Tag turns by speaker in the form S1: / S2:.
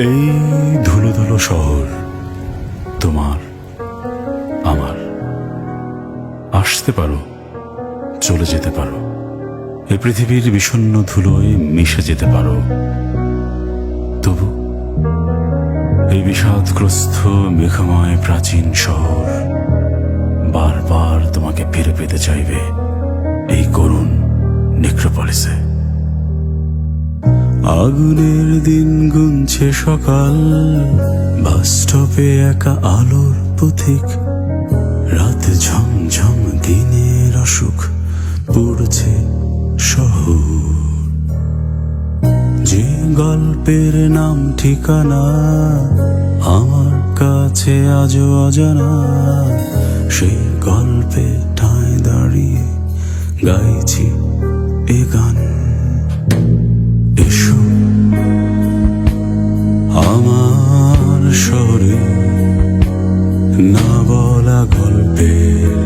S1: এই ধুলো ধুলো শহর তোমার আমার, আসতে পারো চলে যেতে পারো, এই পৃথিবীর বিষণ্ণ ধুলোয় মিশে যেতে পারো। তবু এই বিষাদগ্রস্ত মেঘময় প্রাচীন শহর বারবার তোমাকে ফিরে পেতে চাইবে এই করুণ নেক্রোপলিসে। আগুনের দিন গুনছে সকাল, বাস স্টপে একা আলোর পথিক, রাত ঝমঝম দিনের অসুখ পড়ছে শহর। যে গল্পের নাম ঠিকানা আমার কাছে আজও অজানা, সেই গল্পে ঠায় দাঁড়িয়ে গাইছি এ গান। এসো আমার শহরে না বলা গল্পের